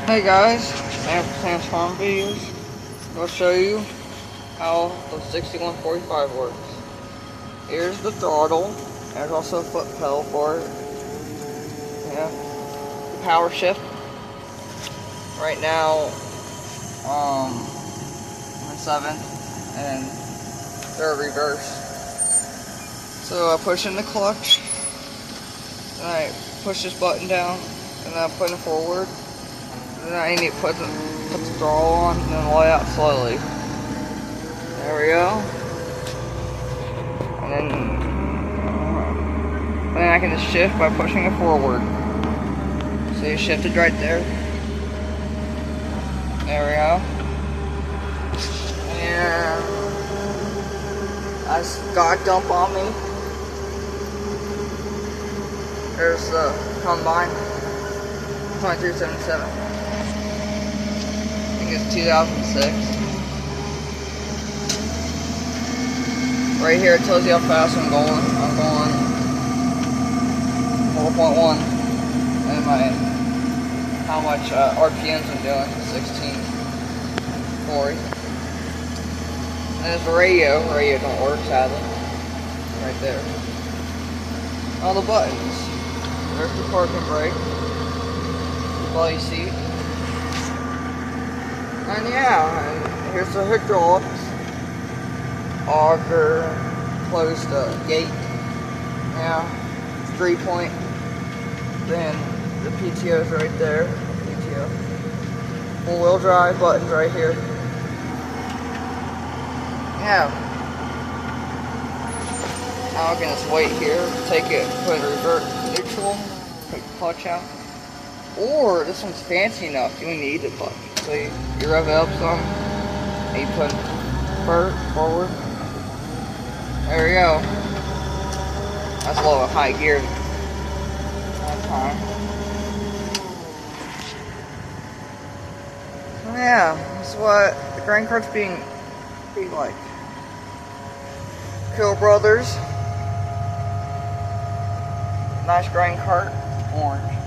Hey guys, Sam from Sam's Farm Videos. I'll show you how the 6145 works. Here's the throttle. There's also a foot pedal for it. Yeah. The power shift. Right now, I'm in 7th and they're reverse. So I push in the clutch, and I push this button down, and then I put it forward. And then I need to put the throttle on and then let out slowly. There we go. And then I can just shift by pushing it forward. So you shifted right there. There we go. And I got a dump on me. There's the combine. 2377. I think it's 2006. Right here it tells you how fast I'm going. I'm going 4.1, and how much RPMs I'm doing. 1640. And there's the radio. Radio don't work, sadly. Right there. All the buttons. There's the parking brake. The body seat. And yeah, and here's the hydraulics. Auger, close the gate. Yeah, 3-point. Then the PTO is right there. PTO. 4-wheel drive buttons right here. Yeah. Now I can just wait here, take it, put it revert neutral, take the clutch out. Or this one's fancy enough, you don't need the clutch. So you rev it up some, and you put forward. There we go. That's a little high gear. That time. So yeah, that's what the grain cart's be like. Cool Brothers. Nice grain cart, orange.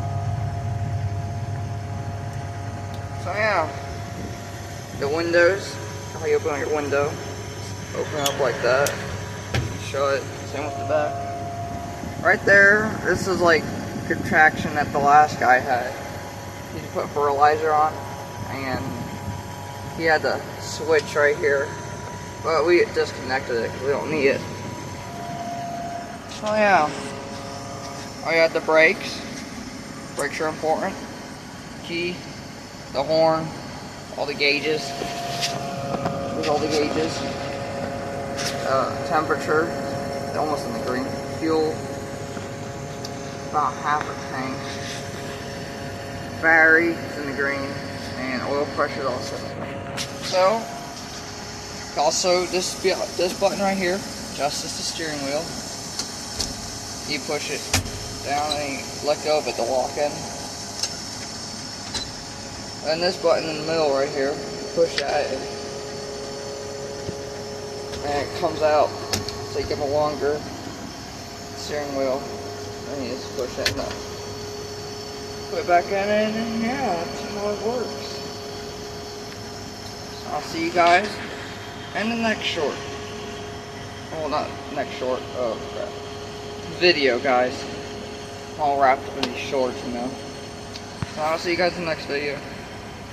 So yeah, the windows, how you open your window, open up like that, show it, same with the back. Right there, this is like contraction that the last guy had. He put fertilizer on, and he had the switch right here, but we disconnected it because we don't need it. So yeah, oh yeah, the brakes. Brakes are important. Key. The horn, all the gauges. There's all the gauges. Temperature, almost in the green. Fuel, about half a tank. Battery is in the green, and oil pressure is also in the green. So, also this button right here adjusts the steering wheel. You push it down and you let go of it to lock in. And this button in the middle right here, push that and it comes out. So you give a longer steering wheel and you just push it enough. Put it back in and yeah, that's how it works. So I'll see you guys in the next short. Well, not next short, oh crap. Video, guys. All wrapped up in these shorts, you know. So I'll see you guys in the next video.